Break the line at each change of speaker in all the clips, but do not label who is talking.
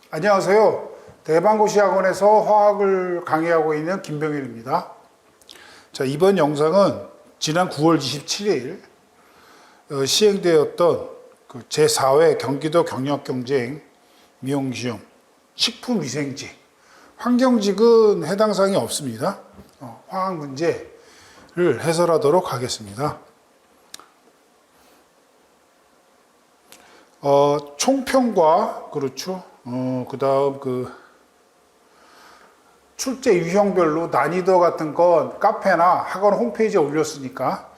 안녕하세요. 대방고시학원에서 화학을 강의하고 있는 김병일입니다. 자, 이번 영상은 지난 9월 27일 시행되었던 그 제4회 경기도 경력경쟁 미용시험 식품위생직 환경직은 해당 사항이 없습니다. 화학 문제를 해설하도록 하겠습니다. 총평과 그렇죠. 그 다음 출제 유형별로 난이도 같은 건 카페나 학원 홈페이지에 올렸으니까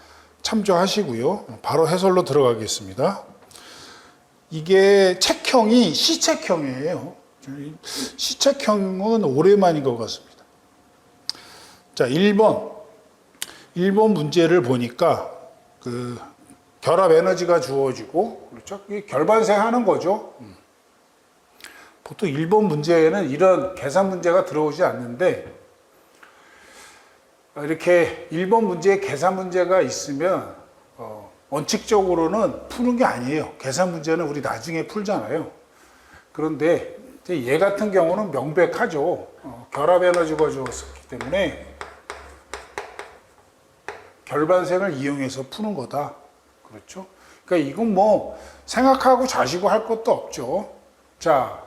참조하시고요. 바로 해설로 들어가겠습니다. 이게 책형이 시책형이에요. 시책형은 오랜만인 것 같습니다. 자, 1번 문제를 보니까 결합 에너지가 주어지고, 그렇죠? 결반생 하는 거죠. 보통 1번 문제에는 이런 계산 문제가 들어오지 않는데, 이렇게 1번 문제에 계산 문제가 있으면, 원칙적으로는 푸는 게 아니에요. 계산 문제는 우리 나중에 풀잖아요. 그런데 얘 같은 경우는 명백하죠. 결합 에너지가 주었기 때문에 결반생을 이용해서 푸는 거다. 그렇죠? 그러니까 이건 뭐 생각하고 자시고 할 것도 없죠. 자,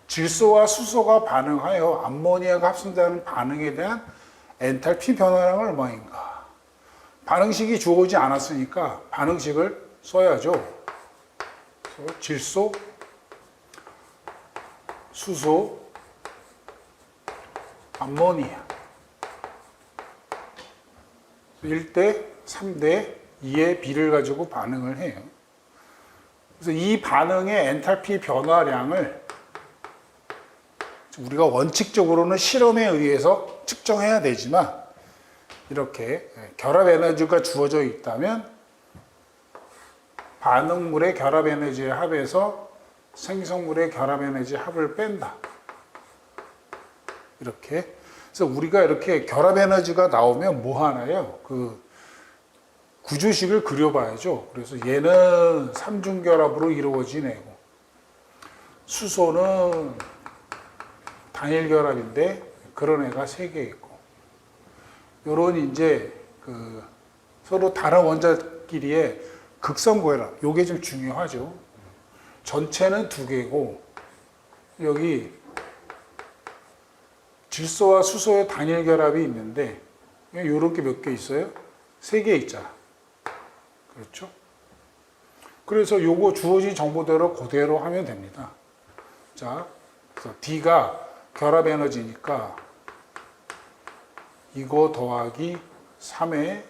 질소와 수소가 반응하여 암모니아가 합성되는 반응에 대한 엔탈피 변화량은 얼마인가? 반응식이 주어지지 않았으니까 반응식을 써야죠. 그래서 질소, 수소, 암모니아 1대 3대 2의 비를 가지고 반응을 해요. 그래서 이 반응의 엔탈피 변화량을 우리가 원칙적으로는 실험에 의해서 측정해야 되지만 이렇게 결합 에너지가 주어져 있다면 반응물의 결합 에너지의 합에서 생성물의 결합 에너지의 합을 뺀다. 이렇게. 그래서 우리가 이렇게 결합 에너지가 나오면 뭐 하나요? 구조식을 그려봐야죠. 그래서 얘는 삼중결합으로 이루어진 애고, 수소는 단일결합인데 그런 애가 3개 있고, 요런 이제 서로 다른 원자끼리의 극성고혈압, 요게 좀 중요하죠. 전체는 2개고, 여기 질소와 수소의 단일결합이 있는데, 요런 게 몇 개 있어요? 3개 있잖아. 그렇죠? 그래서 요거 주어진 정보대로 그대로 하면 됩니다. 자, 그래서 D가 결합 에너지니까 이거 더하기 3의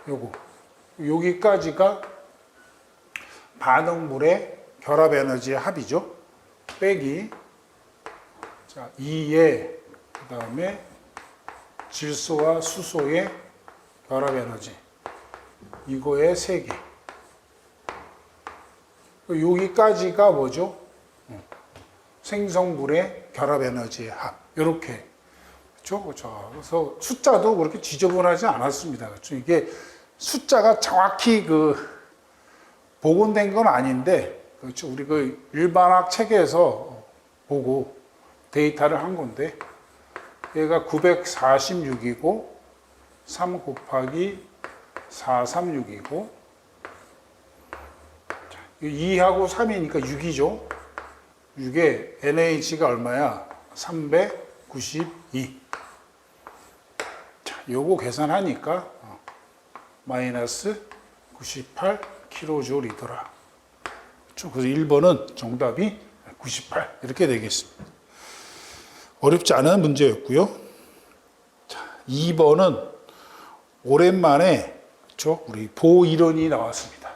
요거. 여기까지가 반응물의 결합 에너지의 합이죠. 빼기. 자, 2의 그 다음에 질소와 수소의 결합 에너지. 이거의 3개. 여기까지가 뭐죠? 생성물의 결합 에너지의 합. 이렇게. 그렇죠? 그래서 숫자도 그렇게 지저분하지 않았습니다. 그렇죠? 이게 숫자가 정확히 복원된 건 아닌데, 그렇죠? 우리 일반학 책에서 보고 데이터를 한 건데, 얘가 946이고, 3 곱하기 436이고, 2하고 3이니까 6이죠. 6에 NaH가 얼마야? 392. 자, 요거 계산하니까 마이너스 98kJ이더라. 그래서 1번은 정답이 98 이렇게 되겠습니다. 어렵지 않은 문제였고요. 자, 2번은 오랜만에 그렇죠? 우리 보호 이론이 나왔습니다.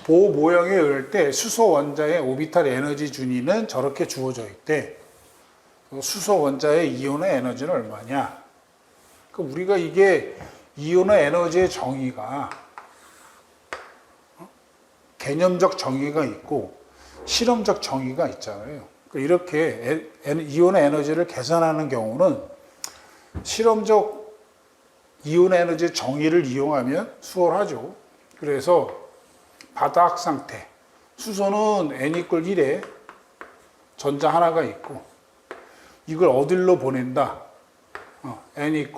보호 모형에 의할 때 수소 원자의 오비탈 에너지 준위는 저렇게 주어져 있대. 수소 원자의 이온의 에너지는 얼마냐? 그러니까 우리가 이게 이온의 에너지의 정의가 개념적 정의가 있고 실험적 정의가 있잖아요. 그러니까 이렇게 이온의 에너지를 계산하는 경우는 실험적 이온 에너지 정의를 이용하면 수월하죠. 그래서 바닥 상태. 수소는 n=1에 전자 하나가 있고 이걸 어디로 보낸다? n=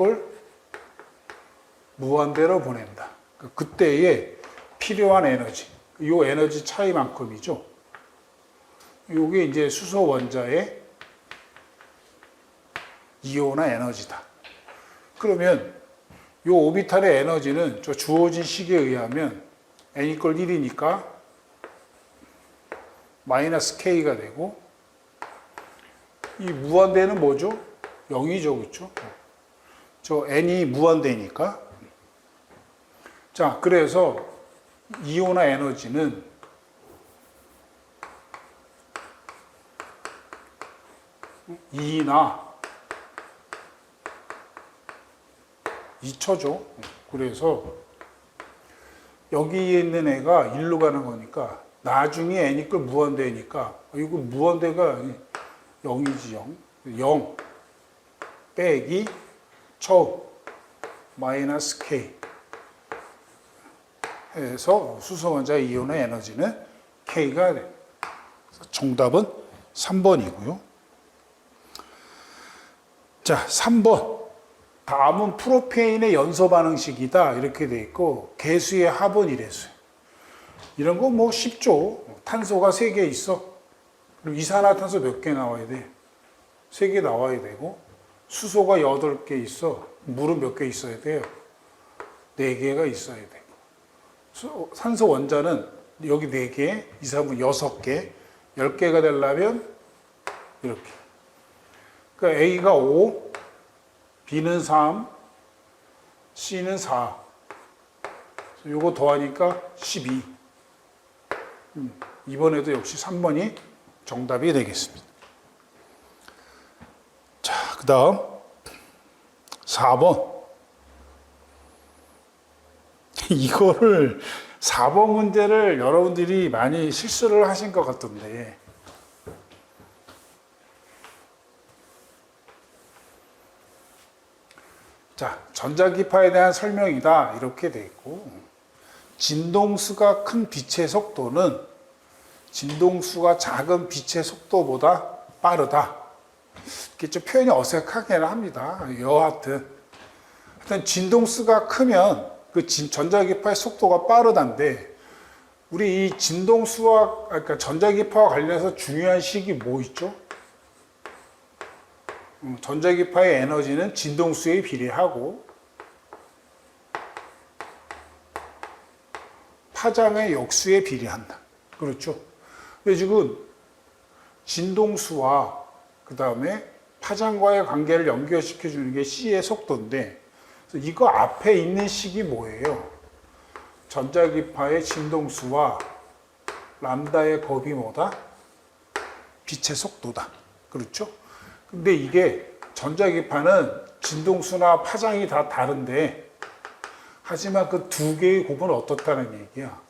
무한대로 보낸다. 그때에 필요한 에너지, 이 에너지 차이만큼이죠. 이게 이제 수소 원자의 이온화 에너지다. 그러면 이 오비탈의 에너지는 저 주어진 식에 의하면 n=1이니까 마이너스 k가 되고, 이 무한대는 뭐죠? 0이죠, 그렇죠? 저 n이 무한대니까. 자, 그래서 이온화 에너지는 E나 2초죠. 그래서 여기에 있는 애가 1로 가는 거니까 나중에 n= 무한대니까 이거 무한대가 0이지. 0 빼기 처음 마이너스 k 해서 수소 원자 이온의 에너지는 k가 됩니다. 정답은 3번이고요. 자, 3번. 다음은 프로페인의 연소 반응식이다. 이렇게 돼 있고, 개수의 합은 이래서요. 이런 거 뭐 쉽죠. 탄소가 3개 있어. 그리고 이산화탄소 몇 개 나와야 돼? 3개 나와야 되고, 수소가 8개 있어. 물은 몇 개 있어야 돼요? 4개가 있어야 되고. 산소 원자는 여기 4개, 이산화탄소 6개, 10개가 되려면 이렇게. 그러니까 A가 5, B는 3, C는 4. 요거 더하니까 12. 이번에도 역시 3번이 정답이 되겠습니다. 자, 그 다음 4번. 이거를 4번 문제를 여러분들이 많이 실수를 하신 것 같던데, 자, 전자기파에 대한 설명이다 이렇게 돼 있고, 진동수가 큰 빛의 속도는 진동수가 작은 빛의 속도보다 빠르다. 이게 좀 표현이 어색하게는 합니다. 여하튼 일단 진동수가 크면 그 전자기파의 속도가 빠르다인데, 우리 이 진동수와, 그러니까 전자기파와 관련해서 중요한 식이 뭐 있죠? 전자기파의 에너지는 진동수에 비례하고 파장의 역수에 비례한다. 그렇죠? 근데 지금 진동수와 그 다음에 파장과의 관계를 연결시켜 주는 게 C의 속도인데, 이거 앞에 있는 식이 뭐예요? 전자기파의 진동수와 람다의 곱이 뭐다? 빛의 속도다. 그렇죠? 근데 이게 전자기파는 진동수나 파장이 다 다른데, 하지만 그 두 개의 곱은 어떻다는 얘기야?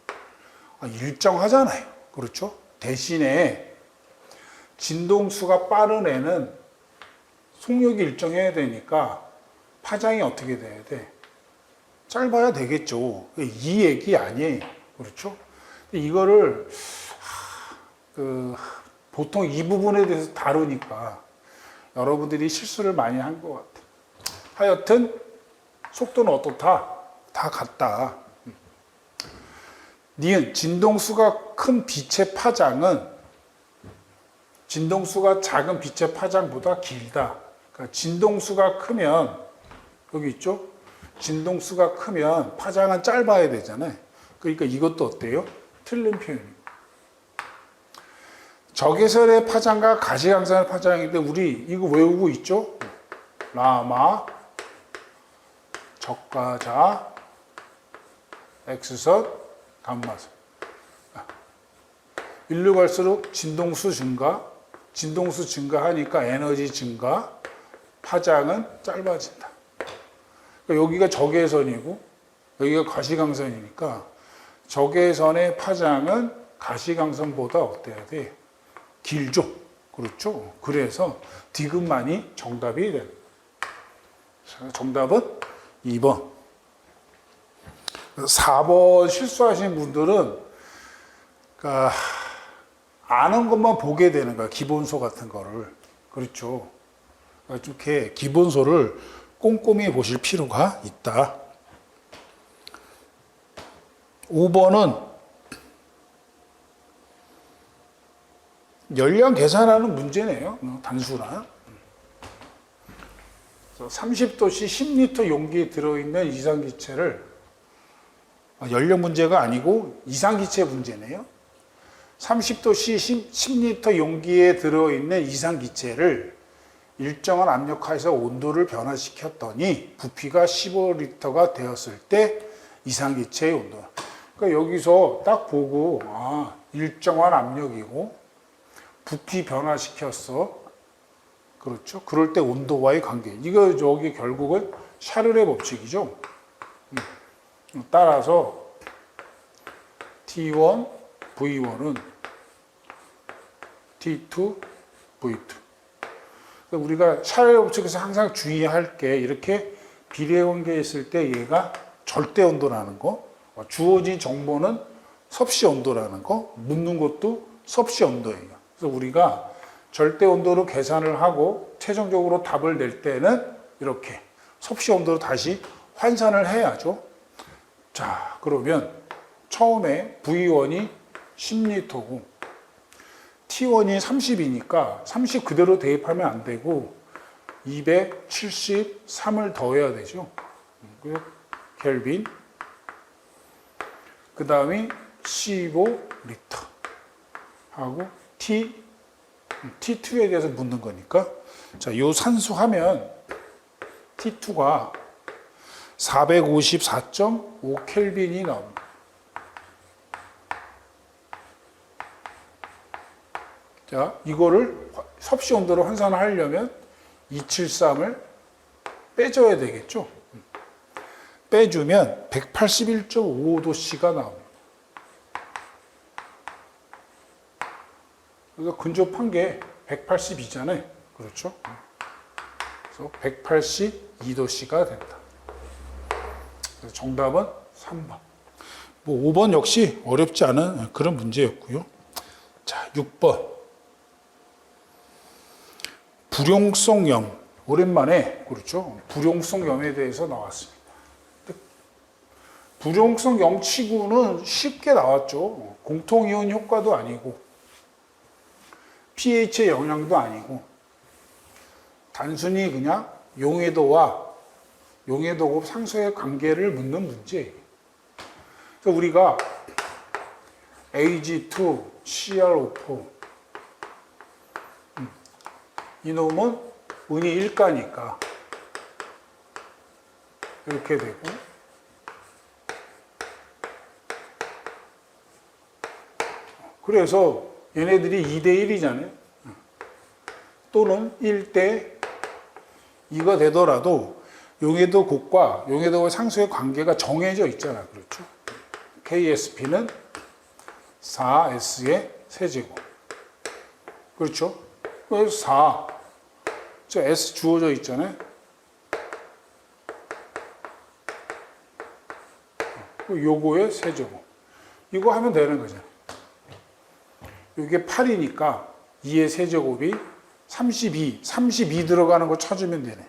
일정하잖아요. 그렇죠? 대신에 진동수가 빠른 애는 속력이 일정해야 되니까 파장이 어떻게 돼야 돼? 짧아야 되겠죠. 이 얘기 아니에요. 그렇죠? 이거를 보통 이 부분에 대해서 다루니까 여러분들이 실수를 많이 한 것 같아요. 하여튼 속도는 어떻다? 다 같다. 니은 진동수가 큰 빛의 파장은 진동수가 작은 빛의 파장보다 길다. 그러니까 진동수가 크면, 여기 있죠? 진동수가 크면 파장은 짧아야 되잖아요. 그러니까 이것도 어때요? 틀린 표현입니다. 적외선의 파장과 가시광선의 파장인데, 우리 이거 외우고 있죠? 라마, 적가자, X선, 감마선. 일로 갈수록 진동수 증가하니까 에너지 증가, 파장은 짧아진다. 그러니까 여기가 적외선이고 여기가 가시광선이니까 적외선의 파장은 가시광선보다 어때야 돼? 길죠. 그렇죠. 그래서 디귿만이 정답이 됩니다. 정답은 2번. 4번 실수하신 분들은 그러니까 아는 것만 보게 되는 거야. 기본소 같은 거를. 그렇죠. 그러니까 이렇게 기본소를 꼼꼼히 보실 필요가 있다. 5번은 열량 계산하는 문제네요. 단순한. 30도씨 10리터 용기에 들어있는 이상기체를 연령 문제가 아니고 이상기체 문제네요. 30도씨 10리터 용기에 들어있는 이상기체를 일정한 압력하에서 온도를 변화시켰더니 부피가 15리터가 되었을 때 이상기체의 온도. 그러니까 여기서 딱 보고 일정한 압력이고 부피 변화시켰어. 그렇죠. 그럴 때 온도와의 관계. 이거 저기 결국은 샤를의 법칙이죠. 따라서 T1, V1은 T2, V2. 우리가 샤를의 법칙에서 항상 주의할 게 이렇게 비례 관계에 있을 때 얘가 절대 온도라는 거, 주어진 정보는 섭씨 온도라는 거, 묻는 것도 섭씨 온도예요. 그래서 우리가 절대 온도로 계산을 하고 최종적으로 답을 낼 때는 이렇게 섭씨 온도로 다시 환산을 해야죠. 자, 그러면 처음에 V1이 10리터고 T1이 30이니까 30 그대로 대입하면 안 되고 273을 더해야 되죠. 켈빈. 그 다음에 15리터 하고 T2에 대해서 묻는 거니까. 자, 요 산수하면 T2가 454.5 켈빈이 나옵니다. 자, 이거를 섭씨 온도로 환산을 하려면 273을 빼줘야 되겠죠. 빼주면 181.55도씨가 나옵니다. 그래서 근접한 게 182잖아요. 그렇죠? 그래서 182도씨가 된다. 그래서 정답은 3번. 뭐 5번 역시 어렵지 않은 그런 문제였고요. 자, 6번. 불용성염. 오랜만에, 그렇죠? 불용성염에 대해서 나왔습니다. 불용성염치고는 쉽게 나왔죠. 공통이온 효과도 아니고, pH의 영향도 아니고, 단순히 그냥 용해도와 용해도곱 상수의 관계를 묻는 문제예요. 그래서 우리가 Ag2, CrO4 이놈은 은이 1가니까 이렇게 되고, 그래서 얘네들이 2대1이잖아요. 또는 1대2가 되더라도 용해도 곱과 용해도 상수의 관계가 정해져 있잖아. 그렇죠? KSP는 4S의 세제곱. 그렇죠? 그래서 4. 저 S 주어져 있잖아요. 요거의 세제곱. 이거 하면 되는 거잖아요. 이게 8이니까 2의 세제곱이 32 들어가는 거 찾으면 되네.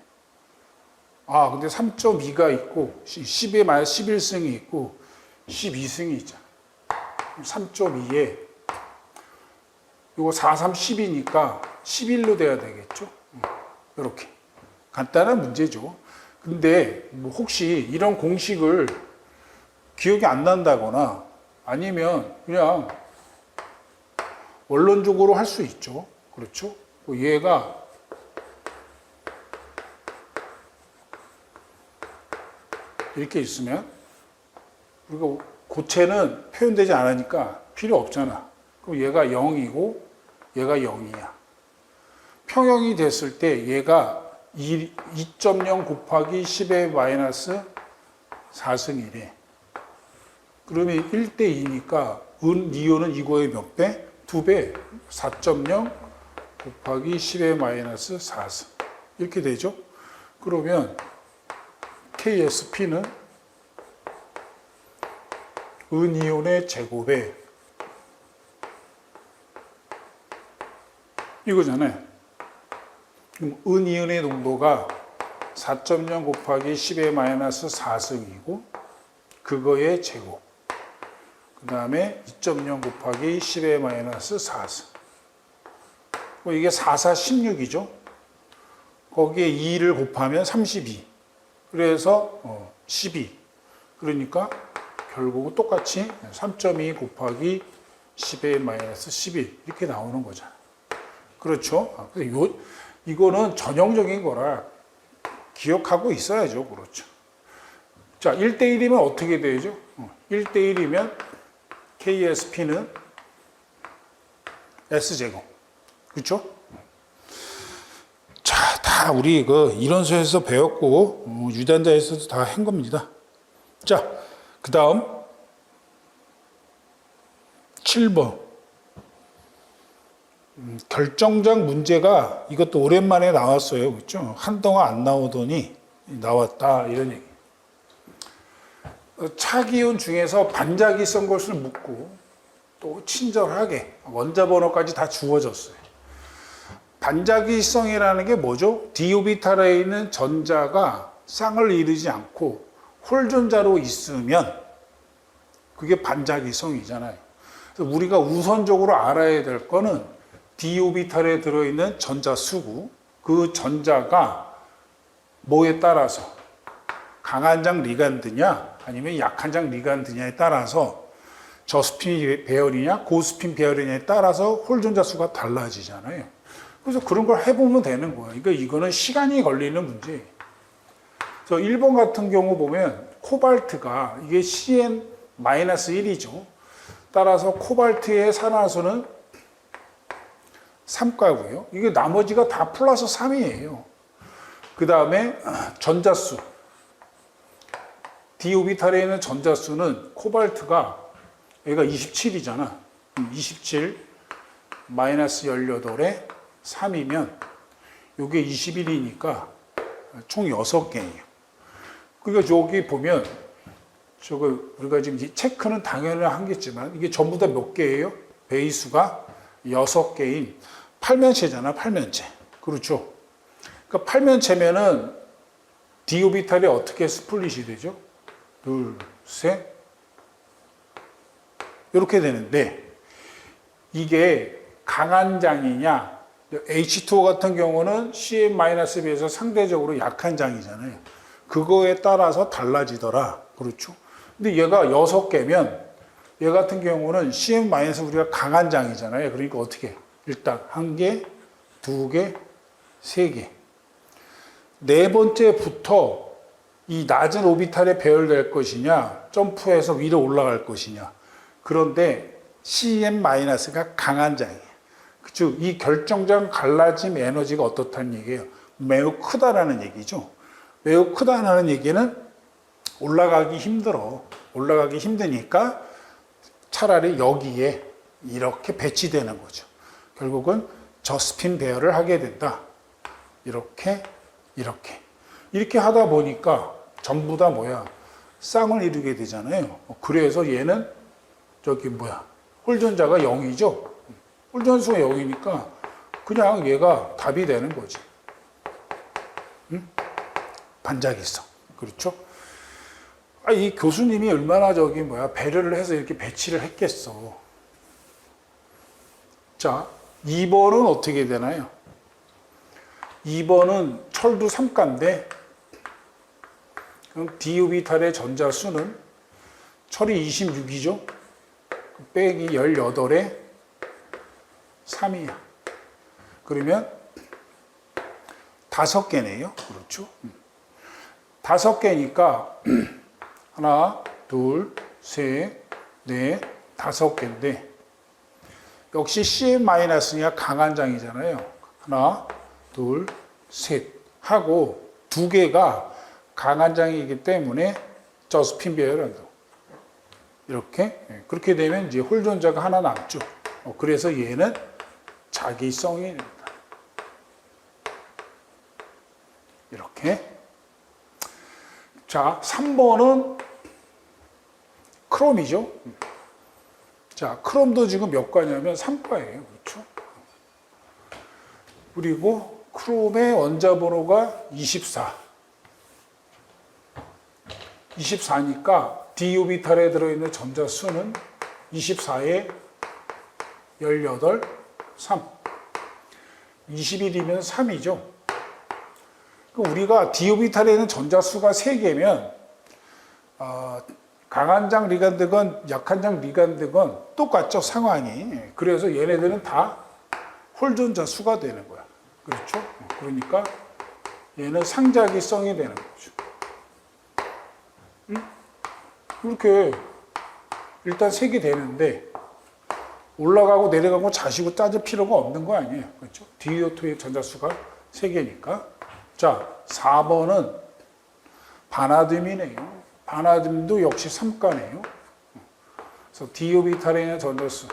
아, 근데 3.2가 있고 10에 마이너스 11승이 있고 12승이 있잖아. 3.2에 이거 4, 3, 10이니까 11로 돼야 되겠죠. 이렇게 간단한 문제죠. 근데 뭐 혹시 이런 공식을 기억이 안 난다거나 아니면 그냥 원론적으로 할 수 있죠. 그렇죠? 얘가 이렇게 있으면 우리가 고체는 표현되지 않으니까 필요 없잖아. 그럼 얘가 0이고 얘가 0이야. 평형이 됐을 때 얘가 2.0 곱하기 10의 마이너스 4승이래. 그러면 1대2니까 니온은 이거의 몇 배? 2배. 4.0 곱하기 10의 마이너스 4승. 이렇게 되죠. 그러면 KSP는 은이온의 제곱에 이거잖아요. 그럼 은이온의 농도가 4.0 곱하기 10의 마이너스 4승이고 그거의 제곱. 그 다음에 2.0 곱하기 10의 마이너스 4승. 이게 4, 4, 16이죠. 거기에 2를 곱하면 32. 그래서 12. 그러니까 결국은 똑같이 3.2 곱하기 10의 마이너스 11 이렇게 나오는 거잖아요. 그렇죠? 이거는 전형적인 거라 기억하고 있어야죠. 그렇죠. 자, 1대1이면 어떻게 되죠? 1대1이면 KSP는 S제곱. 그렇죠? 자, 다 우리 이론서에서 배웠고 유단자에서도 다 한 겁니다. 자, 그 다음 7번 결정장 문제가 이것도 오랜만에 나왔어요. 그렇죠? 한동안 안 나오더니 나왔다 이런 얘기. 차기운 중에서 반자기성 것을 묻고 또 친절하게 원자 번호까지 다 주어졌어요. 반자기성이라는 게 뭐죠? d 오비탈에 있는 전자가 쌍을 이루지 않고 홀전자로 있으면 그게 반자기성이잖아요. 그래서 우리가 우선적으로 알아야 될 거는 d 오비탈에 들어있는 전자 수고 그 전자가 뭐에 따라서 강한 장 리간드냐 아니면 약한 장 리간드냐에 따라서 저스핀 배열이냐 고스핀 배열이냐에 따라서 홀전자 수가 달라지잖아요. 그래서 그런 걸 해보면 되는 거예요. 그러니까 이거는 시간이 걸리는 문제예요. 그래서 1번 같은 경우 보면 코발트가 이게 CN-1이죠. 따라서 코발트의 산화수는 3가고요. 이게 나머지가 다 플러스 3이에요. 그 다음에 전자수. d 오비탈에 있는 전자수는 코발트가 얘가 27이잖아. 27 마이너스 18에 3이면 이게 21이니까 총 6개예요. 그러니까 저기 보면 저거 우리가 지금 체크는 당연히 한겠지만 이게 전부 다 몇 개예요? 배수가 6개인 8면체잖아. 8면체. 그렇죠? 그러니까 8면체면은 d 오비탈이 어떻게 스플릿이 되죠? 둘, 셋 이렇게 되는데 이게 강한 장이냐 H2O 같은 경우는 CN-에 비해서 상대적으로 약한 장이잖아요. 그거에 따라서 달라지더라. 그렇죠? 근데 얘가 6개면 얘 같은 경우는 CN- 우리가 강한 장이잖아요. 그러니까 어떻게? 일단 1개, 2개, 3개. 네 번째부터 이 낮은 오비탈에 배열될 것이냐, 점프해서 위로 올라갈 것이냐. 그런데 CN-가 강한 장이에요. 즉, 이 결정장 갈라짐 에너지가 어떻다는 얘기예요? 매우 크다라는 얘기죠. 매우 크다는 얘기는 올라가기 힘들어. 올라가기 힘드니까 차라리 여기에 이렇게 배치되는 거죠. 결국은 저스핀 배열을 하게 된다. 이렇게, 이렇게. 이렇게 하다 보니까 전부 다 뭐야? 쌍을 이루게 되잖아요. 그래서 얘는 홀전자가 0이죠. 홀전수가 0이니까 그냥 얘가 답이 되는 거지. 응? 반자기성. 그렇죠? 이 교수님이 얼마나 배려를 해서 이렇게 배치를 했겠어. 자, 2번은 어떻게 되나요? 2번은 철두 3가인데 그럼 d 오비탈의 전자 수는 철이 26이죠? 빼기 18에 3이야. 그러면 5개네요. 그렇죠? 5개니까 하나, 둘, 셋, 넷, 5개인데 역시 CN-가 강한 장이잖아요. 하나, 둘, 셋 하고 2개가 강한 장이기 때문에 저스핀 배열을 한다고. 이렇게 그렇게 되면 이제 홀전자가 하나 남죠. 그래서 얘는 자기성이 됩니다. 이렇게. 자, 3번은 크롬이죠. 자, 크롬도 지금 몇 과냐면 3과예요. 그렇죠? 그리고 크롬의 원자번호가 24. 24니까 D오비탈에 들어있는 전자 수는 24에 18, 3. 21이면 3이죠. 우리가 D오비탈에 있는 전자 수가 3개면 강한장 리간드건 약한장 리간드건 똑같죠, 상황이. 그래서 얘네들은 다 홀전자 수가 되는 거야. 그렇죠? 그러니까 얘는 상자기성이 되는 거죠. 이렇게 일단 3개 되는데 올라가고 내려가고 자시고 따질 필요가 없는 거 아니에요. 그렇죠? DO2의 전자수가 3개니까. 자, 4번은 바나듐이네요. 바나듐도 역시 3가네요. 그래서 디오비탈에 있는 전자수.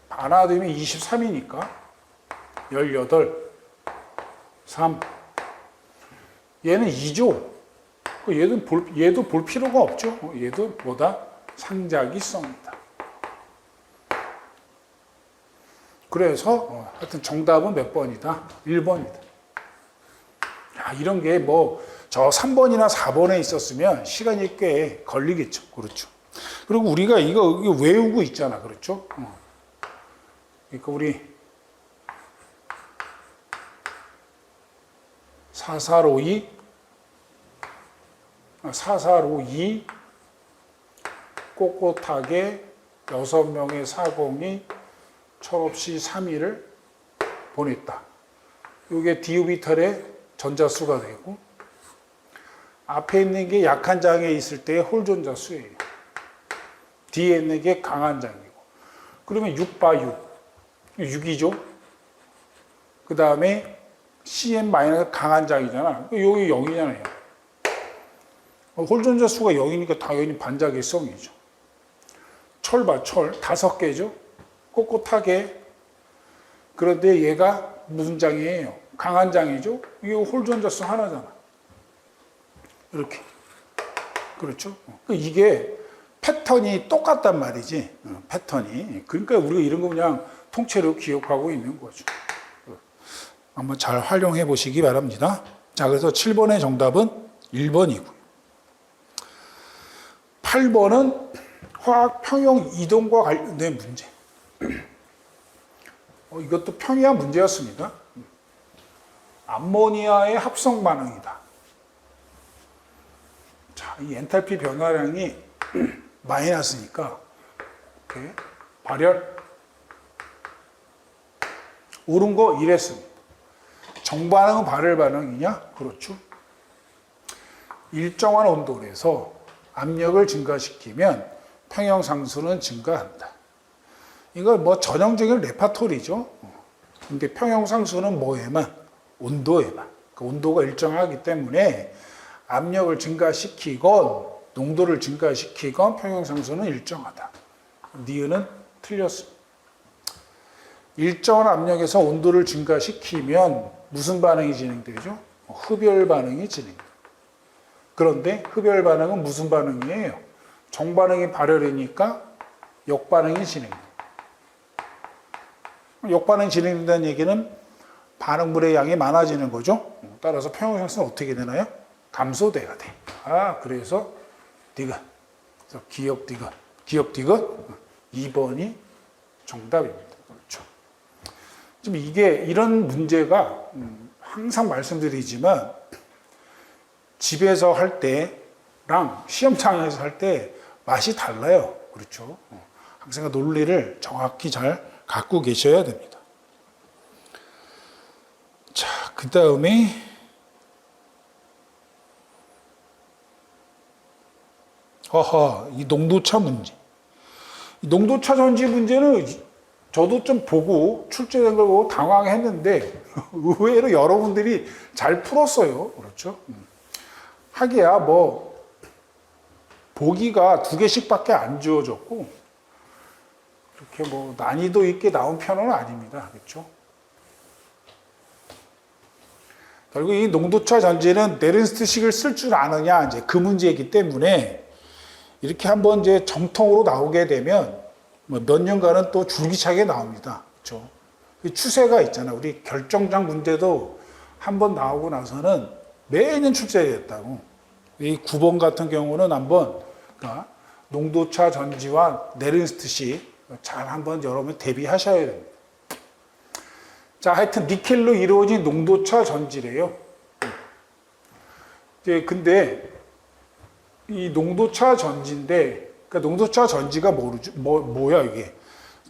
바나듐이 23이니까 18, 3. 얘는 2죠. 얘도 볼 필요가 없죠. 얘도 뭐다? 상자기성이다. 그래서 하여튼 정답은 몇 번이다? 1번이다. 야, 이런 게 뭐 저 3번이나 4번에 있었으면 시간이 꽤 걸리겠죠. 그렇죠. 그리고 우리가 이거 외우고 있잖아. 그렇죠. 그러니까 우리 4452 꼿꼿하게 6명의 사공이 철없이 3일을 보냈다. 이게 디오비탈의 전자수가 되고 앞에 있는 게 약한 장에 있을 때의 홀전자 수예요. 뒤에 있는 게 강한 장이고. 그러면 6바 6. 6이죠. 그 다음에 CN 마이너스 강한 장이잖아. 여기 0이잖아요. 홀전자 수가 0이니까 당연히 반자기성이죠. 철 5개죠. 꼿꼿하게. 그런데 얘가 무슨 장이에요? 강한 장이죠. 이게 홀전자 수 하나잖아. 이렇게. 그렇죠? 이게 패턴이 똑같단 말이지. 패턴이. 그러니까 우리가 이런 거 그냥 통째로 기억하고 있는 거죠. 한번 잘 활용해 보시기 바랍니다. 자, 그래서 7번의 정답은 1번이고요. 8번은 화학 평형 이동과 관련된 문제. 이것도 평이한 문제였습니다. 암모니아의 합성 반응이다. 자, 이 엔탈피 변화량이 마이너스니까 이렇게 발열 옳은 거 이랬습니다. 정반응은 발열 반응이냐? 그렇죠. 일정한 온도에서 압력을 증가시키면 평형 상수는 증가한다. 이거 뭐 전형적인 레파토리죠. 근데 평형 상수는 뭐에만? 온도에만. 그 온도가 일정하기 때문에 압력을 증가시키건 농도를 증가시키건 평형 상수는 일정하다. 니은은 틀렸습니다. 일정한 압력에서 온도를 증가시키면 무슨 반응이 진행되죠? 흡열 반응이 진행돼요. 그런데 흡열 반응은 무슨 반응이에요? 정반응이 발열이니까 역반응이 진행돼요. 역반응이 진행된다는 얘기는 반응물의 양이 많아지는 거죠. 따라서 평형 상수는 어떻게 되나요? 감소돼야 돼. 그래서 디귿. 그래서 기역 디귿 2번이 정답입니다. 그렇죠. 지금 이런 문제가 항상 말씀드리지만 집에서 할 때랑 시험장에서 할 때 맛이 달라요. 그렇죠. 항상 논리를 정확히 잘 갖고 계셔야 됩니다. 자, 그 다음에 이 농도차 문제. 이 농도차 전지 문제는 저도 좀 보고 출제된 걸 보고 당황했는데 의외로 여러분들이 잘 풀었어요. 그렇죠? 하기야 뭐 보기가 2개씩밖에 안 주어졌고 그렇게 뭐 난이도 있게 나온 편은 아닙니다. 그렇죠? 결국 이 농도차 전지는 네른스트식을 쓸 줄 아느냐 이제 그 문제이기 때문에 이렇게 한번 이제 정통으로 나오게 되면 뭐 몇 년간은 또 줄기차게 나옵니다. 그렇죠? 추세가 있잖아. 우리 결정장 문제도 한번 나오고 나서는 매년 출제됐다고. 이 9번 같은 경우는 한번 그러니까 농도차 전지와 네른스트식 잘 한번 여러분 대비하셔야 됩니다. 자, 하여튼 니켈로 이루어진 농도차 전지래요. 이제 근데 이 농도차 전지인데, 그러니까 농도차 전지가 뭐야 이게?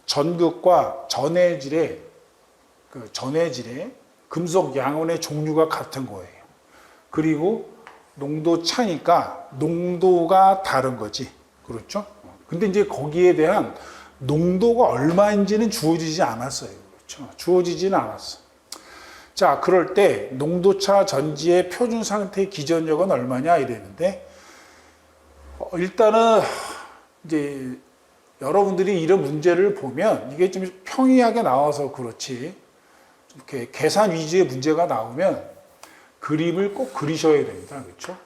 전극과 전해질의 금속 양원의 종류가 같은 거예요. 그리고 농도차니까 농도가 다른 거지. 그렇죠? 근데 이제 거기에 대한 농도가 얼마인지는 주어지지 않았어요. 그렇죠? 주어지지는 않았어. 자, 그럴 때 농도차 전지의 표준 상태 기전력은 얼마냐 이랬는데, 일단은 이제 여러분들이 이런 문제를 보면 이게 좀 평이하게 나와서 그렇지, 이렇게 계산 위주의 문제가 나오면 그림을 꼭 그리셔야 됩니다. 그렇죠?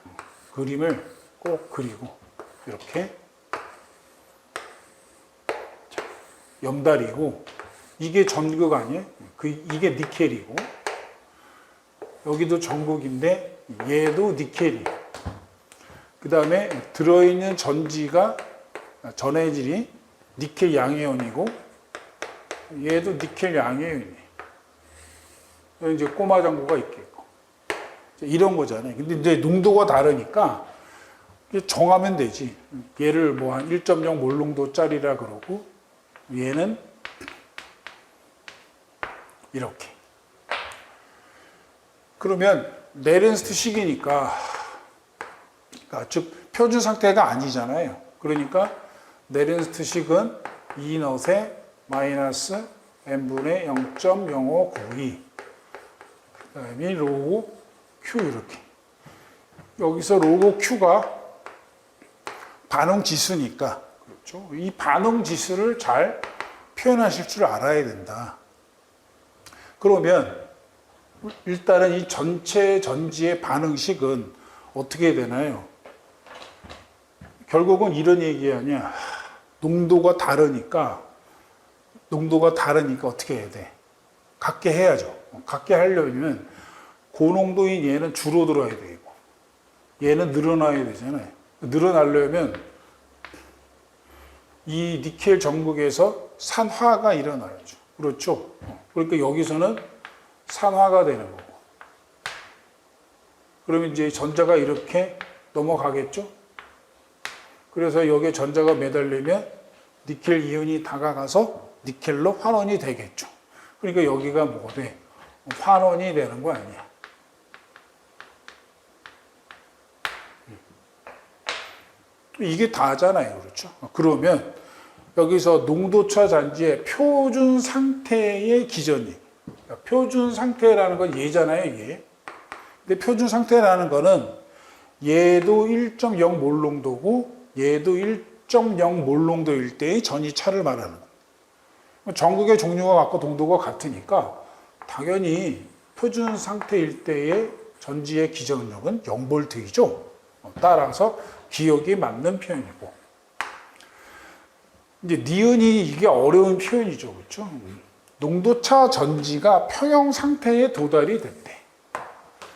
그림을 꼭 그리고 이렇게 염달이고, 이게 전극 아니에요? 이게 니켈이고, 여기도 전극인데 얘도 니켈이. 그 다음에 들어있는 전지가 전해질이 니켈 양이온이고, 얘도 니켈 양이온이에요. 이제 꼬마 전구가 있겠고, 이런 거잖아요. 근데 이제 농도가 다르니까 정하면 되지. 얘를 뭐 한 1.0 몰농도짜리라 그러고, 얘는 이렇게. 그러면 네른스트식이니까, 그러니까 즉 표준 상태가 아니잖아요. 그러니까 네른스트식은 E 넛에 마이너스 n분의 0.0592, 그 다음에 로그 Q 이렇게. 여기서 로그 Q가 반응 지수니까, 그렇죠? 이 반응 지수를 잘 표현하실 줄 알아야 된다. 그러면 일단은 이 전체 전지의 반응식은 어떻게 되나요? 결국은 이런 얘기 아니야. 농도가 다르니까 어떻게 해야 돼? 같게 해야죠. 같게 하려면 고농도인 얘는 줄어들어야 되고, 얘는 늘어나야 되잖아요. 늘어나려면 이 니켈 전극에서 산화가 일어나야죠. 그렇죠? 그러니까 여기서는 산화가 되는 거고, 그러면 이제 전자가 이렇게 넘어가겠죠? 그래서 여기에 전자가 매달리면 니켈 이온이 다가가서 니켈로 환원이 되겠죠. 그러니까 여기가 뭐 돼? 환원이 되는 거 아니야. 이게 다잖아요. 그렇죠? 그러면 여기서 농도차 전지의 표준 상태의 기전이, 표준 상태라는 건 얘잖아요, 얘. 근데 표준 상태라는 거는 얘도 1.0 몰농도고 얘도 1.0 몰농도일 때의 전이차를 말하는 거예요. 전극의 종류가 같고 농도가 같으니까 당연히 표준 상태일 때의 전지의 기전력은 0볼트이죠. 따라서 기억이 맞는 표현이고. 이제 니은이 이게 어려운 표현이죠. 그렇죠? 농도차 전지가 평형 상태에 도달이 됐대.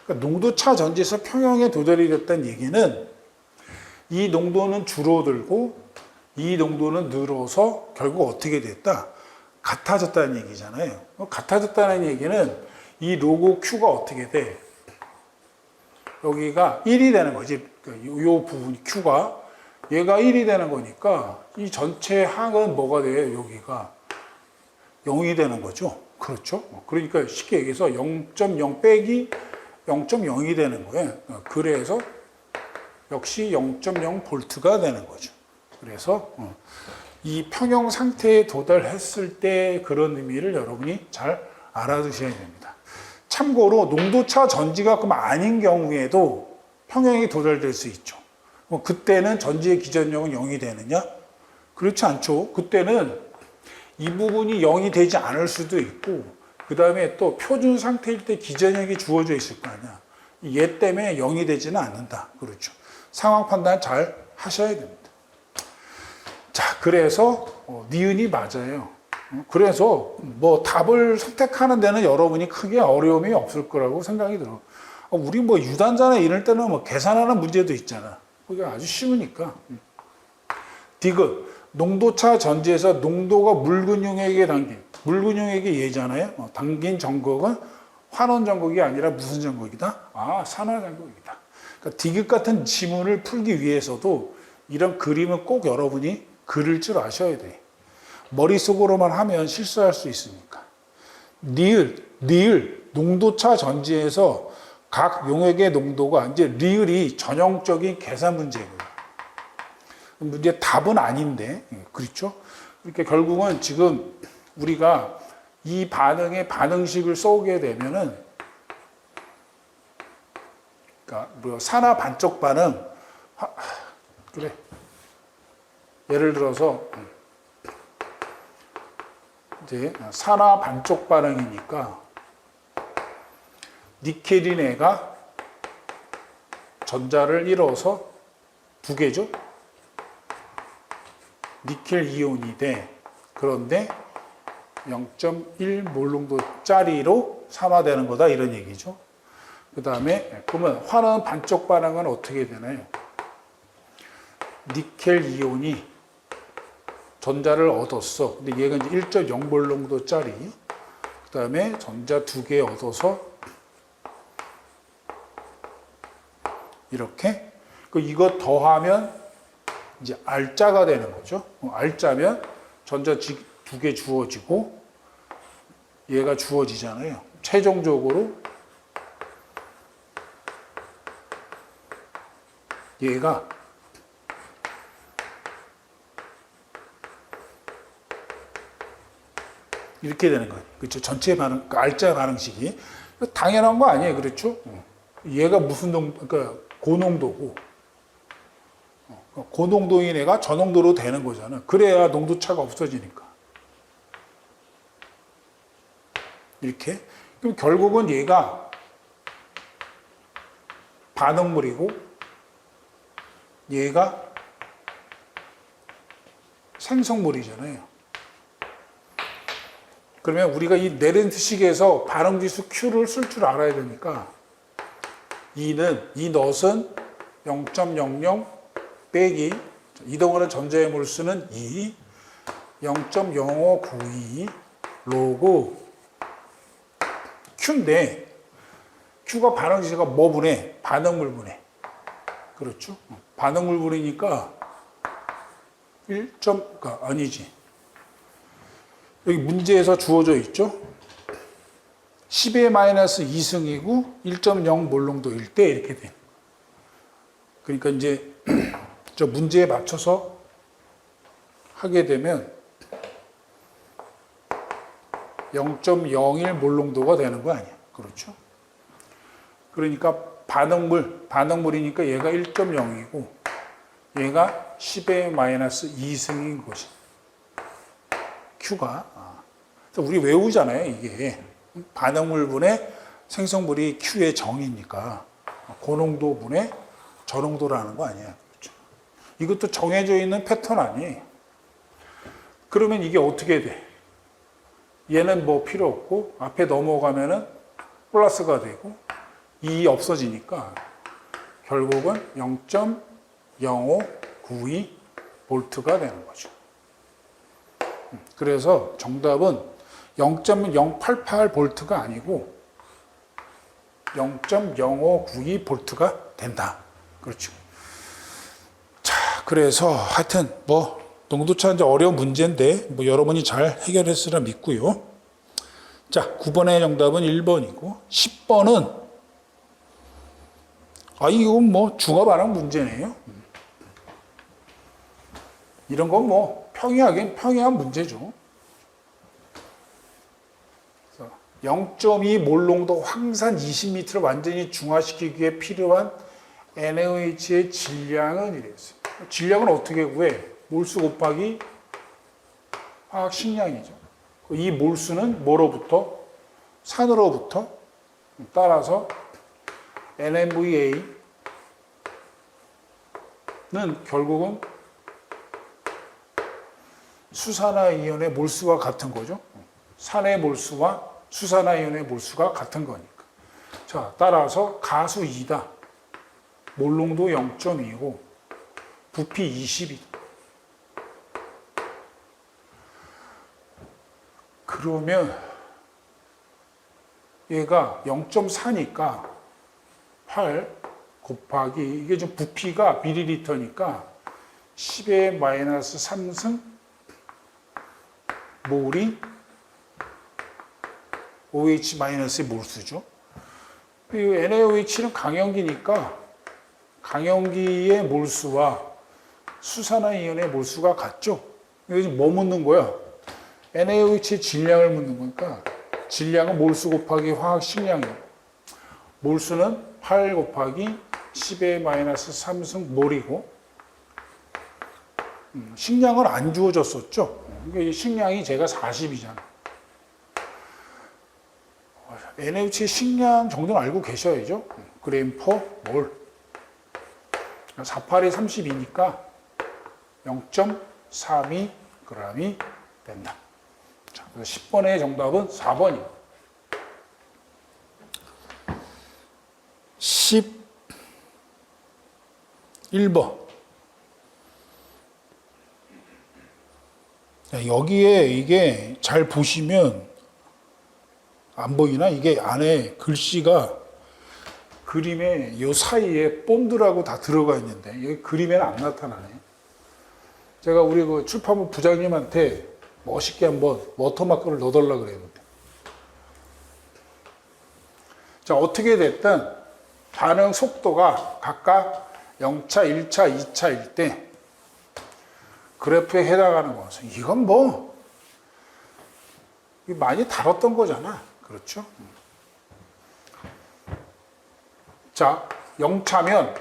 그러니까 농도차 전지에서 평형에 도달이 됐다는 얘기는 이 농도는 줄어들고 이 농도는 늘어서 결국 어떻게 됐다? 같아졌다는 얘기잖아요. 같아졌다는 얘기는 이 로고 Q가 어떻게 돼? 여기가 1이 되는 거지. 이 부분 Q가 얘가 1이 되는 거니까 이 전체 항은 뭐가 돼요? 여기가 0이 되는 거죠. 그렇죠? 그러니까 쉽게 얘기해서 0.0 빼기 0.0이 되는 거예요. 그래서 역시 0.0 볼트가 되는 거죠. 그래서 이 평형 상태에 도달했을 때 그런 의미를 여러분이 잘 알아두셔야 됩니다. 참고로 농도차 전지가 그럼 아닌 경우에도 평형이 도달될 수 있죠. 그때는 전지의 기전력은 0이 되느냐? 그렇지 않죠. 그때는 이 부분이 0이 되지 않을 수도 있고, 그 다음에 또 표준 상태일 때 기전력이 주어져 있을 거 아니야. 얘 때문에 0이 되지는 않는다. 그렇죠. 상황 판단 잘 하셔야 됩니다. 그래서 니은이 맞아요. 그래서 뭐 답을 선택하는 데는 여러분이 크게 어려움이 없을 거라고 생각이 들어. 우리 뭐 유단자나 이럴 때는 뭐 계산하는 문제도 있잖아. 그게 아주 쉬우니까. 디귿, 농도차 전지에서 농도가 물근육에게 담긴, 물근육에게 얘잖아요. 담긴 전극은 환원 전극이 아니라 무슨 전극이다? 아, 산화 전극이다. 그러니까 디귿 같은 지문을 풀기 위해서도 이런 그림은 꼭 여러분이 그릴 줄 아셔야 돼. 머릿속으로만 하면 실수할 수 있으니까. 리을, 농도차 전지에서 각 용액의 농도가 이제 리을이 전형적인 계산 문제고요. 문제 답은 아닌데, 그렇죠? 그러니까 결국은 지금 우리가 이 반응의 반응식을 써오게 되면은, 그러니까 뭐 산화 반쪽 반응, 그래. 예를 들어서 이제 산화 반쪽 반응이니까 니켈이네가 전자를 잃어서 두 개죠. 니켈 이온이 돼. 그런데 0.1 몰농도짜리로 산화되는 거다 이런 얘기죠. 그 다음에 그러면 환원 반쪽 반응은 어떻게 되나요? 니켈 이온이 전자를 얻었어. 근데 얘가 이제 1.0 몰농도짜리. 그 다음에 전자 두 개 얻어서 이렇게. 이거 더하면 이제 알자가 되는 거죠. 알자면 전자 두 개 주어지고 얘가 주어지잖아요. 최종적으로 얘가 이렇게 되는 거예요. 그렇죠? 전체 반응, 알자 반응식이 당연한 거 아니에요, 그렇죠? 얘가 무슨 그러니까 고농도고 고농도인 애가 저농도로 되는 거잖아. 그래야 농도차가 없어지니까. 이렇게. 그럼 결국은 얘가 반응물이고 얘가 생성물이잖아요. 그러면 우리가 이 네렌트식에서 반응지수 Q를 쓸 줄 알아야 되니까 이 넛은 0.00 빼기 이동하는 전자의 몰수는 2 0.0592 로그 Q인데 Q가 반응지수가 뭐 분해? 반응물 분해. 그렇죠? 반응물 분해니까 1가 아니지. 여기 문제에서 주어져 있죠? 10의 마이너스 2승이고 1.0 몰농도일 때 이렇게 돼. 그러니까 이제 저 문제에 맞춰서 하게 되면 0.01 몰농도가 되는 거 아니야. 그렇죠? 그러니까 반응물이니까 얘가 1.0이고 얘가 10의 마이너스 2승인 것이. Q가. 우리 외우잖아요, 이게. 반응물분의 생성물이 Q의 정이니까 고농도분의 저농도라는 거 아니야. 그렇죠? 이것도 정해져 있는 패턴 아니에요. 그러면 이게 어떻게 돼? 얘는 뭐 필요 없고 앞에 넘어가면은 플러스가 되고 2 없어지니까 결국은 0.0592 볼트가 되는 거죠. 그래서 정답은 0.088 볼트가 아니고 0.0592 볼트가 된다. 그렇죠. 자, 그래서 하여튼 뭐 농도차 이제 어려운 문제인데 뭐 여러분이 잘 해결했으라 믿고요. 자, 9번의 정답은 1번이고 10번은 이건 뭐 중화반응 문제네요. 이런 건 뭐 평이한 문제죠. 0.2 몰농도 황산 20m를 완전히 중화시키기 위해 필요한 NaOH의 질량은 이랬어요. 질량은 어떻게 구해? 몰수 곱하기 화학 식량이죠. 이 몰수는 뭐로부터? 산으로부터. 따라서 NMVA는 결국은 수산화이온의 몰수가 같은 거죠. 산의 몰수와 수산화이온의 몰수가 같은 거니까. 자, 따라서 가수 2다. 몰농도 0.2고 부피 20이다. 그러면 얘가 0.4니까 8 곱하기 이게 좀 부피가 밀리리터니까 10의 마이너스 3승 몰이 OH-의 몰수죠. 그리고 NaOH는 강연기니까 강연기의 몰수와 수산화이온의 몰수가 같죠. 이거 지금 뭐 묻는 거야? NaOH의 질량을 묻는 거니까 질량은 몰수 곱하기 화학식량이에요. 몰수는 8 곱하기 10의 마이너스 3승 몰이고 식량은 안 주어졌었죠. 그러니까 이 식량이 제가 40이잖아. NaOH의 식량 정도는 알고 계셔야죠. 그램 퍼 몰. 48이 32니까 0.32g이 된다. 자, 그래서 10번의 정답은 4번입니다. 11번. 여기에 이게 잘 보시면 안 보이나? 이게 안에 글씨가 그림에 이 사이에 본드라고 다 들어가 있는데 이게 그림에는 안 나타나네요. 제가 우리 그 출판부 부장님한테 멋있게 한번 워터마크를 넣어달라 그랬는데. 자, 어떻게 됐든 반응 속도가 각각 0차, 1차, 2차일 때 그래프에 해당하는 것은 이건 뭐 많이 다뤘던 거잖아. 그렇죠? 자, 0차면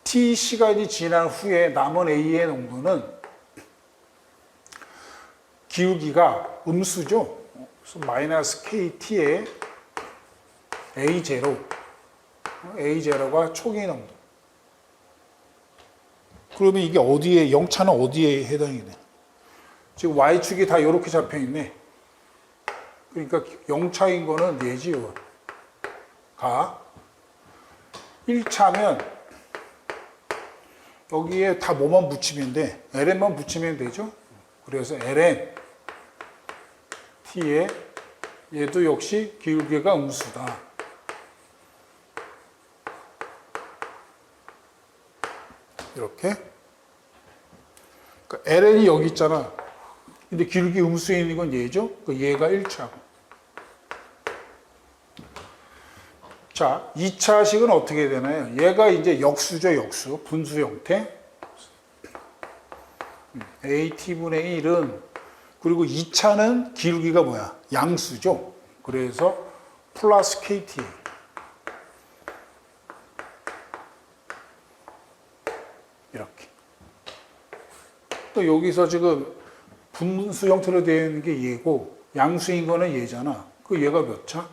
t 시간이 지난 후에 남은 A의 농도는 기울기가 음수죠. 그래서 마이너스 KT에 A0가 초기 농도. 그러면 이게 어디에, 0차는 어디에 해당이 돼? 지금 Y축이 다 이렇게 잡혀 있네. 그러니까 0차인 거는 얘지요. 가. 1차면 여기에 다 뭐만 붙이면 돼? ln만 붙이면 되죠? 그래서 ln t에 얘도 역시 기울기가 음수다. 이렇게. 그러니까 ln이 여기 있잖아. 근데 기울기 음수에 있는 건 얘죠? 얘가 1차고. 자, 2차식은 어떻게 되나요? 얘가 이제 역수죠, 역수. 분수 형태. AT분의 1은, 그리고 2차는 기울기가 뭐야? 양수죠. 그래서 플러스 KT. 이렇게. 또 여기서 지금 분수 형태로 되어 있는 게 얘고, 양수인 거는 얘잖아. 그 얘가 몇 차?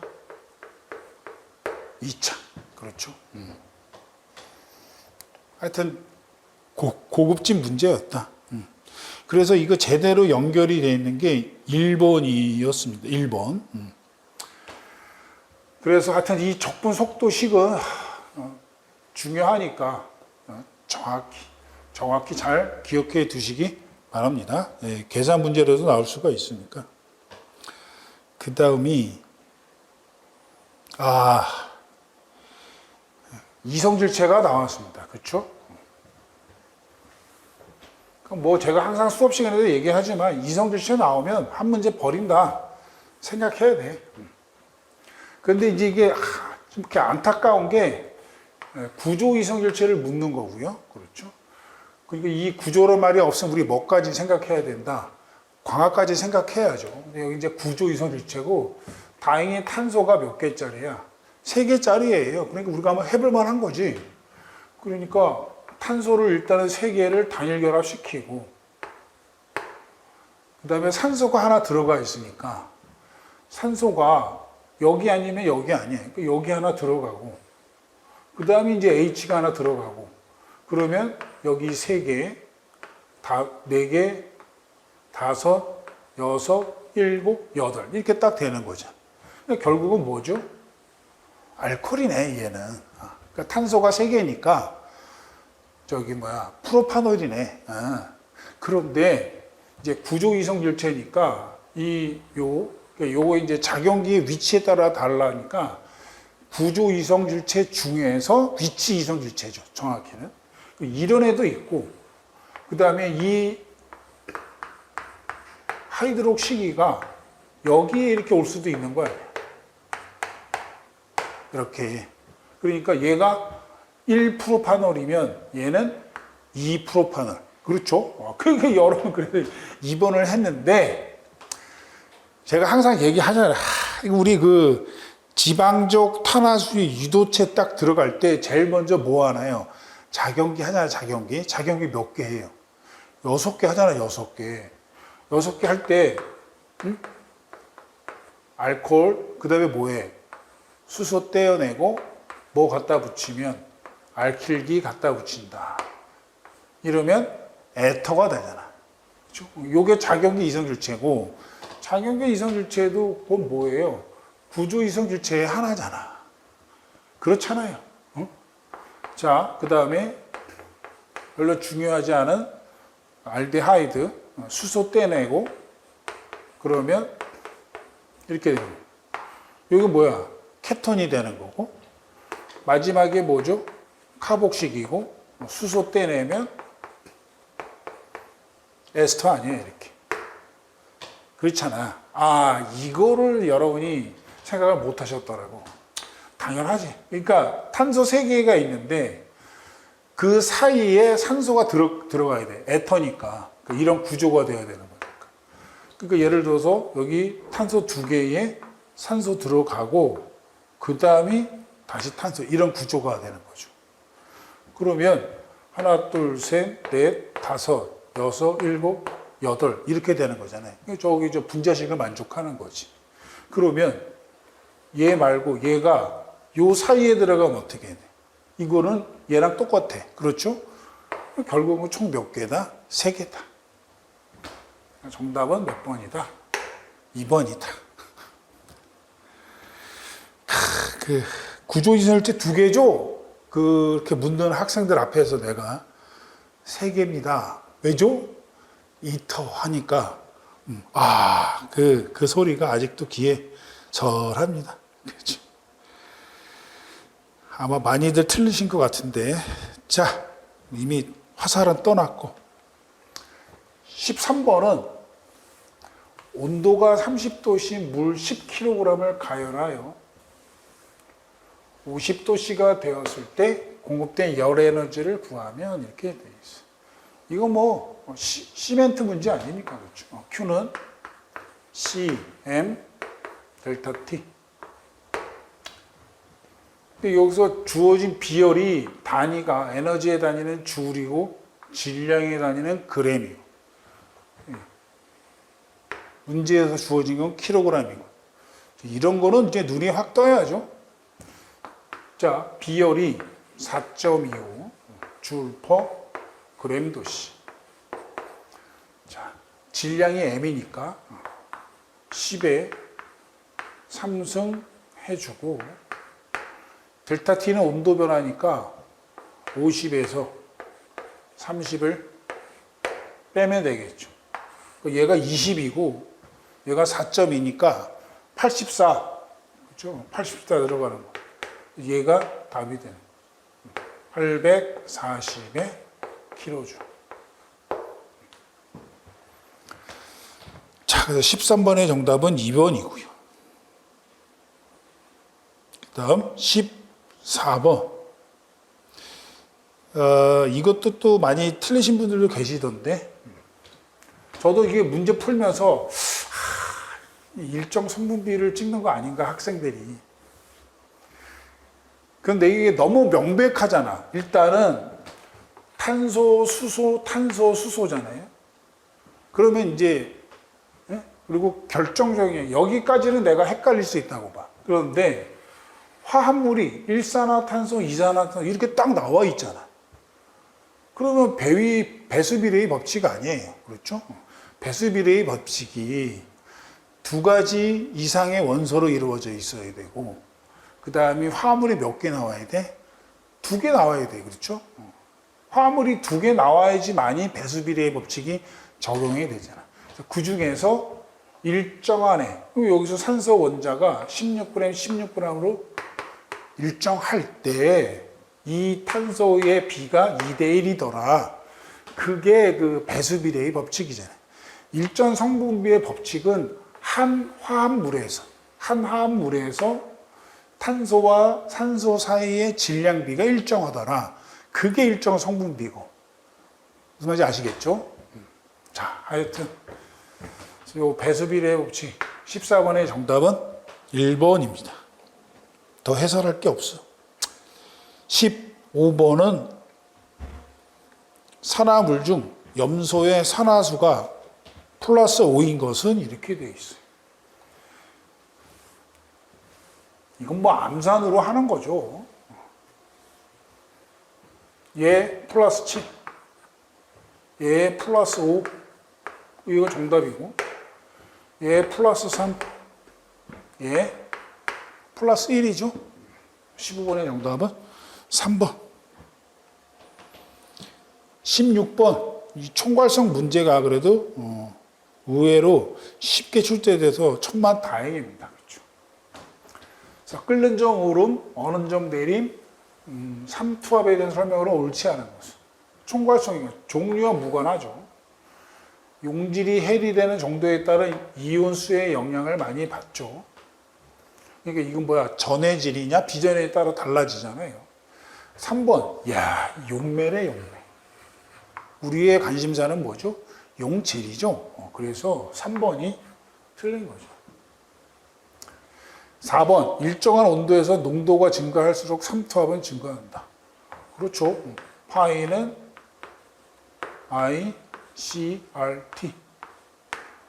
2차. 그렇죠. 하여튼 고급진 문제였다. 그래서 이거 제대로 연결이 되어 있는 게 1번이었습니다. 1번. 그래서 하여튼 이 적분 속도식은 중요하니까 정확히 잘 기억해 두시기 바랍니다. 네, 계산 문제로도 나올 수가 있으니까. 그 다음이 이성질체가 나왔습니다. 그렇죠? 뭐 제가 항상 수업 시간에도 얘기하지만 이성질체 나오면 한 문제 버린다 생각해야 돼. 그런데 이제 이게 좀 이렇게 안타까운 게 구조 이성질체를 묻는 거고요. 그렇죠? 그리고 이 구조로 말이 없으면 우리 뭐까지 생각해야 된다. 광학까지 생각해야죠. 근데 여기 이제 구조 이성질체고 다행히 탄소가 몇 개짜리야? 3개짜리예요. 그러니까 우리가 한번 해볼 만한 거지. 그러니까 탄소를 일단은 3개를 단일 결합시키고 그 다음에 산소가 하나 들어가 있으니까 산소가 여기 아니면 여기 아니에요. 그러니까 여기 하나 들어가고 그 다음에 이제 H가 하나 들어가고, 그러면 여기 3개, 4개, 5, 6, 7, 8 이렇게 딱 되는 거죠. 그러니까 결국은 뭐죠? 알코올이네, 얘는. 그러니까 탄소가 3개니까 프로파놀이네. 그런데 이제 구조 이성질체니까 요거 이제 작용기의 위치에 따라 달라니까 구조 이성질체 중에서 위치 이성질체죠. 정확히는. 이런 애도 있고, 그 다음에 이 하이드록시기가 여기에 이렇게 올 수도 있는 거야. 이렇게. 그러니까 얘가 1프로파놀이면 얘는 2프로파놀. 그렇죠? 그러니까 여러분 그래서 2번을 했는데, 제가 항상 얘기하잖아요. 우리 그 지방적 탄화수의 유도체 딱 들어갈 때 제일 먼저 뭐 하나요? 작용기 하잖아요, 작용기. 작용기 몇 개 해요? 6개 하잖아요, 6개. 6개 할 때, 알코올, 그 다음에 뭐해? 수소 떼어내고, 뭐 갖다 붙이면, 알킬기 갖다 붙인다. 이러면 에터가 되잖아. 그렇죠? 요게 작용기 이성질체고, 작용기 이성질체도 그건 뭐예요? 구조 이성질체의 하나잖아. 그렇잖아요. 자, 그 다음에 별로 중요하지 않은 알데하이드, 수소 떼내고, 그러면 이렇게 되는 거예요. 여기 뭐야? 케톤이 되는 거고, 마지막에 뭐죠? 카복식이고, 수소 떼내면 에스터 아니에요, 이렇게. 그렇잖아. 이거를 여러분이 생각을 못 하셨더라고. 당연하지. 그러니까 탄소 3개가 있는데 그 사이에 산소가 들어가야 돼. 에터니까. 이런 구조가 돼야 되는 거니까. 그러니까 예를 들어서 여기 탄소 2개에 산소 들어가고 그 다음이 다시 탄소, 이런 구조가 되는 거죠. 그러면 하나, 둘, 셋, 넷, 다섯, 여섯, 일곱, 여덟 이렇게 되는 거잖아요. 저기 분자식을 만족하는 거지. 그러면 얘 말고 얘가 요 사이에 들어가면 어떻게 돼? 이거는 얘랑 똑같아. 그렇죠? 결국은 총 몇 개다? 3개다. 정답은 몇 번이다? 2번이다. 그 구조이성질체 2개죠? 그렇게 묻는 학생들 앞에서 내가 3개입니다. 왜죠? 이터 하니까 그 소리가 아직도 귀에 절합니다. 그렇죠? 아마 많이들 틀리신 것 같은데, 자, 이미 화살은 떠났고 13번은 온도가 30도씨 물 10kg을 가열하여 50도씨가 되었을 때 공급된 열 에너지를 구하면 이렇게 되어 있어요. 이거 뭐 시멘트 문제 아닙니까? 그렇죠? Q는 CM 델타 T. 근데 여기서 주어진 비열이 단위가 에너지의 단위는 줄이고 질량의 단위는 그램이고, 문제에서 주어진 건 킬로그램이고, 이런 거는 이제 눈에 확 떠야죠. 자, 비열이 4.25 줄 퍼 그램 도시. 자, 질량이 M이니까 10에 3승 해주고, 델타 T는 온도 변화니까 50에서 30을 빼면 되겠죠. 얘가 20이고 얘가 4.2니까 84. 그렇죠? 84 들어가는 거. 얘가 답이 되는 거예요. 840의 킬로줄. 자, 그래서 13번의 정답은 2번이고요. 그 다음 14번. 이것도 또 많이 틀리신 분들도 계시던데, 저도 이게 문제 풀면서 일정 성분비를 찍는 거 아닌가, 학생들이. 그런데 이게 너무 명백하잖아. 일단은 탄소, 수소, 탄소, 수소잖아요. 그러면 이제, 그리고 결정적인, 여기까지는 내가 헷갈릴 수 있다고 봐. 그런데 화합물이 일산화탄소, 이산화탄소 이렇게 딱 나와 있잖아. 그러면 배수비례의 법칙 아니에요. 그렇죠? 배수비례의 법칙이 두 가지 이상의 원소로 이루어져 있어야 되고, 그 다음에 화합물이 몇 개 나와야 돼? 2개 나와야 돼. 그렇죠? 화합물이 2개 나와야지만이 배수비례의 법칙이 적용이 되잖아. 그 중에서 일정한에, 여기서 산소 원자가 16g, 16g으로 일정할 때 이 탄소의 비가 2대1이더라. 그게 그 배수비례의 법칙이잖아요. 일전 성분비의 법칙은 한 화합물에서 탄소와 산소 사이의 질량비가 일정하더라. 그게 일정 성분비고. 무슨 말인지 아시겠죠? 자, 하여튼 요 배수비례의 법칙 14번의 정답은 1번입니다. 더 해설할 게 없어. 15번은 산화물 중 염소의 산화수가 플러스 5인 것은 이렇게 되어 있어요. 이건 뭐 암산으로 하는 거죠. 얘 플러스 7, 얘 플러스 5, 이거 정답이고, 얘 플러스 3, 얘 플러스 1이죠. 15번의 정답은 3번. 16번. 이 총괄성 문제가 그래도 의외로 쉽게 출제돼서 천만 다행입니다. 그렇죠? 자, 끓는 점 오름, 어는 점 내림, 삼투압에 대한 설명으로 옳지 않은 것은 총괄성이 종류와 무관하죠. 용질이 해리되는 정도에 따른 이온수의 영향을 많이 받죠. 그러니까 이건 뭐야? 전해질이냐 비전에 따라 달라지잖아요. 3번, 야, 용매래, 용매. 우리의 관심사는 뭐죠? 용질이죠. 그래서 3번이 틀린 거죠. 4번, 일정한 온도에서 농도가 증가할수록 삼투압은 증가한다. 그렇죠. 파이는 ICRT.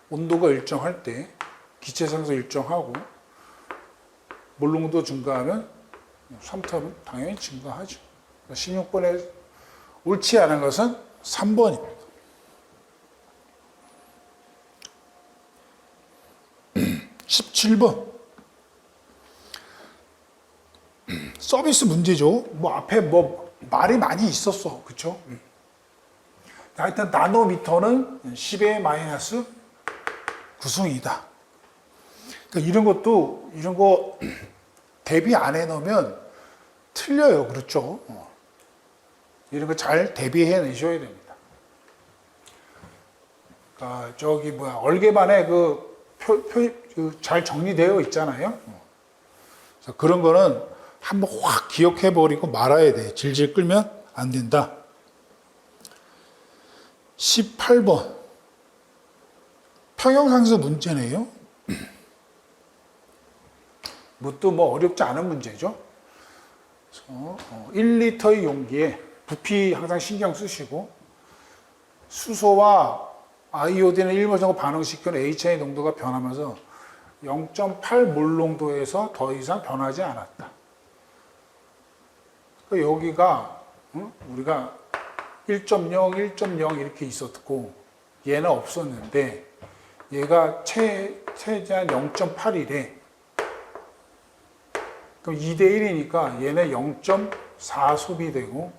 온도가 일정할 때 기체상수 일정하고 몰농도 증가하면 삼투압은 당연히 증가하죠. 16번에 옳지 않은 것은 3번입니다. 17번. 서비스 문제죠. 뭐 앞에 뭐 말이 많이 있었어. 그쵸? 하여튼 나노미터는 10의 마이너스 9승이다. 그러니까 이런 거 대비 안 해놓으면 틀려요. 그렇죠? 이런 거 잘 대비해 내셔야 됩니다. 그러니까 얼개만에 잘 정리되어 있잖아요. 그래서 그런 거는 한번 확 기억해 버리고 말아야 돼. 질질 끌면 안 된다. 18번. 평형상수 문제네요. 뭣도 뭐 어렵지 않은 문제죠. 1리터의 용기에 부피 항상 신경 쓰시고, 수소와 아이오딘을 1몰 정도 반응시키는 HI 농도가 변하면서 0.8몰 농도에서 더 이상 변하지 않았다. 여기가 우리가 1.0, 1.0 이렇게 있었고 얘는 없었는데 얘가 최대한 0.8이래. 그럼 2대1이니까 얘는 0.4 소비되고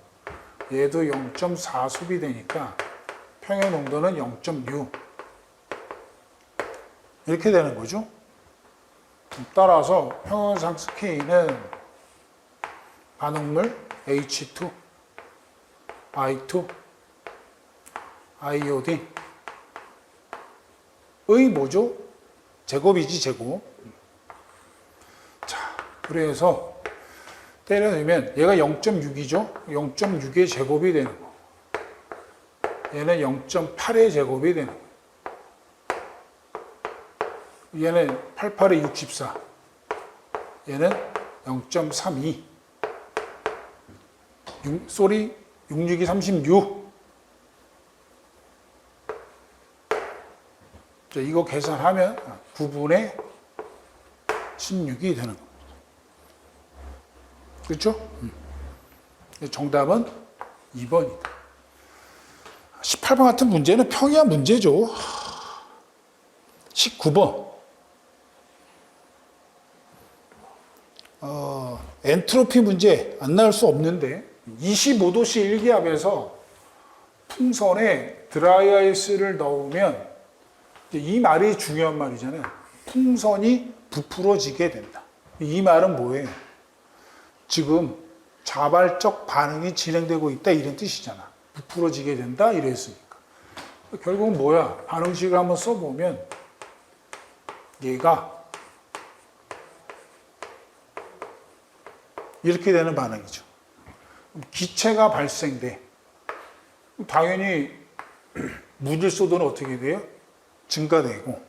얘도 0.4 소비되니까 평형 농도는 0.6 이렇게 되는 거죠. 따라서 평형상수 K는 반응물 H2, I2, 아이오딘의 뭐죠? 제곱이지, 제곱. 자, 그래서 때려내면 얘가 0.6이죠? 0.6의 제곱이 되는 거. 얘는 0.8의 제곱이 되는 거. 얘는 88의 64. 얘는 0.32. 66이 36. 자, 이거 계산하면 9분의 16이 되는 겁니다. 그렇죠? 정답은 2번이다. 18번 같은 문제는 평이한 문제죠. 19번. 엔트로피 문제 안 나올 수 없는데 25도씨 일기압에서 풍선에 드라이아이스를 넣으면 이 말이 중요한 말이잖아요. 풍선이 부풀어지게 된다. 이 말은 뭐예요? 지금 자발적 반응이 진행되고 있다 이런 뜻이잖아. 부풀어지게 된다 이랬으니까. 결국은 뭐야? 반응식을 한번 써보면 얘가 이렇게 되는 반응이죠. 기체가 발생돼. 당연히 무질소도는 어떻게 돼요? 증가되고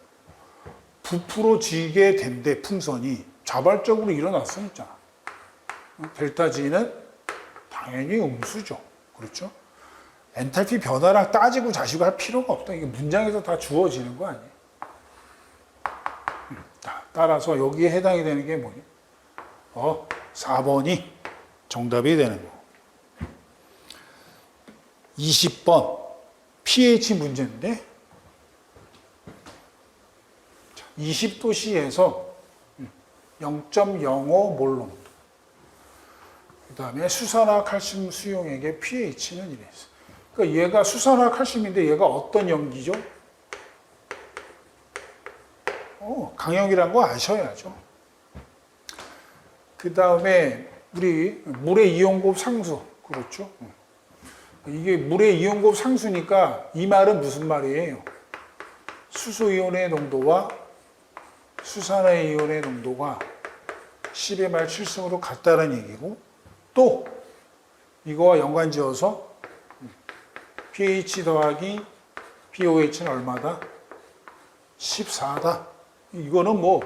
부풀어지게 된대. 풍선이 자발적으로 일어났으니까 델타 G는 당연히 음수죠. 그렇죠? 엔탈피 변화랑 따지고 자시고 할 필요가 없다. 이게 문장에서 다 주어지는 거 아니에요. 따라서 여기에 해당이 되는 게 뭐냐? 4번이 정답이 되는 거. 20번 pH 문제인데 20도씨에서 0.05 몰. 그 다음에 수산화 칼슘 수용액의 pH는 이랬어. 그러니까 얘가 수산화 칼슘인데 얘가 어떤 염기죠? 강염이란 거 아셔야죠. 그 다음에 우리 물의 이온곱 상수. 그렇죠? 이게 물의 이온곱 상수니까 이 말은 무슨 말이에요? 수소이온의 농도와 수산화이온의 농도가 10의 말 7승으로 같다는 얘기고, 또 이거와 연관지어서 pH 더하기 pOH는 얼마다? 14다. 이거는 뭐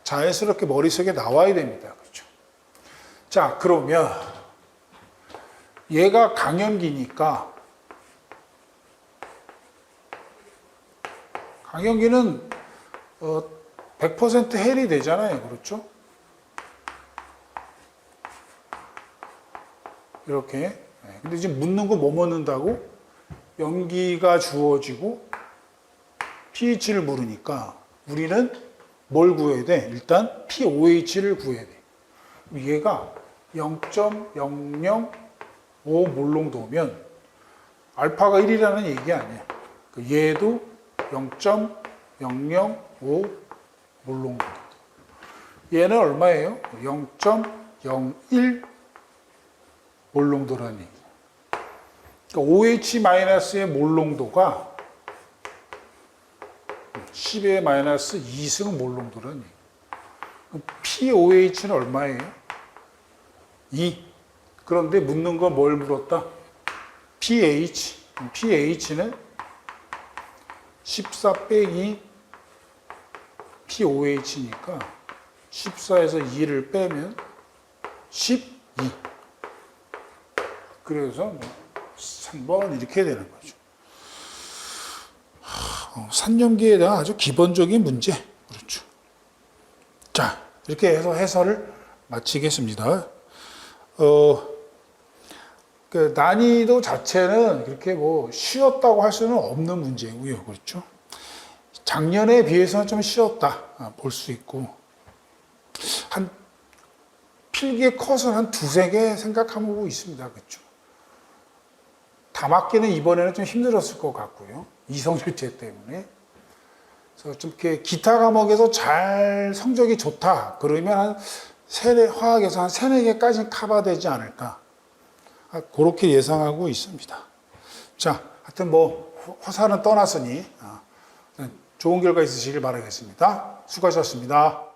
자연스럽게 머릿속에 나와야 됩니다. 그렇죠? 자, 그러면 얘가 강염기니까 강염기는 100% 헬이 되잖아요. 그렇죠? 이렇게. 근데 지금 묻는 거 뭐 묻는다고? 염기가 주어지고 pH를 물으니까 우리는 뭘 구해야 돼? 일단 pOH를 구해야 돼. 얘가 0.005 몰농도면 알파가 1이라는 얘기 아니야. 얘도 0.005 몰농도. 얘는 얼마예요? 0.01 몰농도라는 얘기야. 그러니까 OH-의 몰농도가 10의 마이너스 2승 몰농도라는 얘기야. pOH는 얼마예요? 2. 그런데 묻는 건 뭘 물었다? pH. pH는 14 빼기 pOH니까 14에서 2를 빼면 12. 그래서 3번 이렇게 되는 거죠. 산염기에 대한 아주 기본적인 문제. 그렇죠. 자, 이렇게 해서 해설을 마치겠습니다. 그 난이도 자체는 그렇게 뭐 쉬웠다고 할 수는 없는 문제고요. 그렇죠. 작년에 비해서는 좀 쉬웠다 볼 수 있고, 한 필기의 컷은 한 2-3개 생각하고 있습니다. 그렇죠. 다 맞기는 이번에는 좀 힘들었을 것 같고요. 이성질제 때문에. 그래서 좀 이렇게 기타 과목에서 잘 성적이 좋다. 그러면 한 화학에서 한 3-4개까지는 커버되지 않을까. 그렇게 예상하고 있습니다. 자, 하여튼 뭐 화살은 떠났으니 좋은 결과 있으시길 바라겠습니다. 수고하셨습니다.